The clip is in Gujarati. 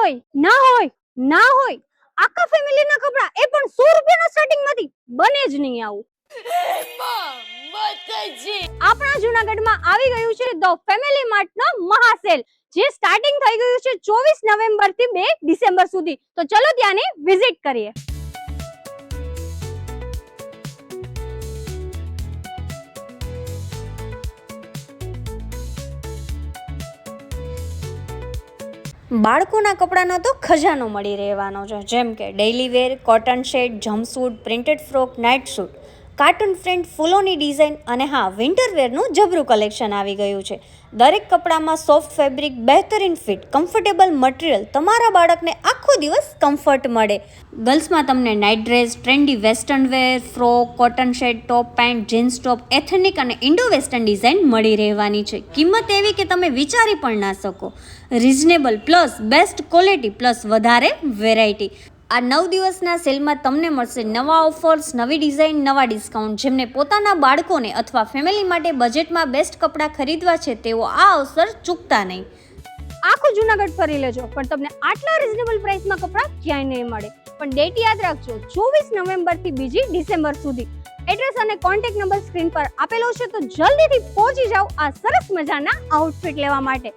હોય ના હોય આખા ફેમિલીના કપડા એ પણ 100 રૂપિયાના સ્ટાર્ટિંગ માંથી બને જ નહીં આવું. આપણા જૂનાગઢમાં આવી ગયું છે ધ ફેમિલી માર્ટ નો મહાસેલ, જે સ્ટાર્ટિંગ થઈ ગયું છે 24 નવેમ્બર થી 2 ડિસેમ્બર સુધી. તો ચલો ત્યાંની વિઝિટ કરીએ. બાળકોના કપડાનો તો ખજાનો મળી રહેવાનો છે, જેમ કે daily wear, cotton shade, jumpsuit, printed frock, night suit, cartoon print, ફૂલોની ડિઝાઇન અને હા, વિન્ટર વેરનું જબરું કલેક્શન આવી ગયું છે. દરેક કપડામાં સોફ્ટ ફેબ્રિક, બહેતરીન ફિટ, કમ્ફર્ટેબલ મટીરિયલ, તમારા બાળકને આખો દિવસ કમ્ફર્ટ મળે. ગર્લ્સમાં તમને night dress, trendy western wear, frock, cotton shade, top pant, jeans top, ethnic અને ઇન્ડો વેસ્ટર્ન ડિઝાઇન મળી રહેવાની છે. કિંમત એવી કે તમે વિચારી પણ ના શકો. Reasonable plus best quality plus વધારે વેરાયટી. આ 9 દિવસના સેલમાં તમને મળશે નવા ઓફર્સ, નવી ડિઝાઇન, નવા ડિસ્કાઉન્ટ. જેમને પોતાના બાળકોને અથવા ફેમિલી માટે બજેટમાં બેસ્ટ કપડાં ખરીદવા છે તેઓ આ અવસર ચૂકતા નહીં. આખું જૂનાગઢ ફરી લેજો, પણ તમને આટલા રિઝનેબલ પ્રાઇસમાં કપડાં ક્યાંય નહીં મળે. પણ ડેટ યાદ રાખજો, 24 નવેમ્બર થી 2 ડિસેમ્બર સુધી. એડ્રેસ અને કોન્ટેક્ટ નંબર સ્ક્રીન પર આપેલો છે, તો જલ્દીથી પહોંચી જાઓ આ સરસ મજાના આઉટફિટ લેવા માટે.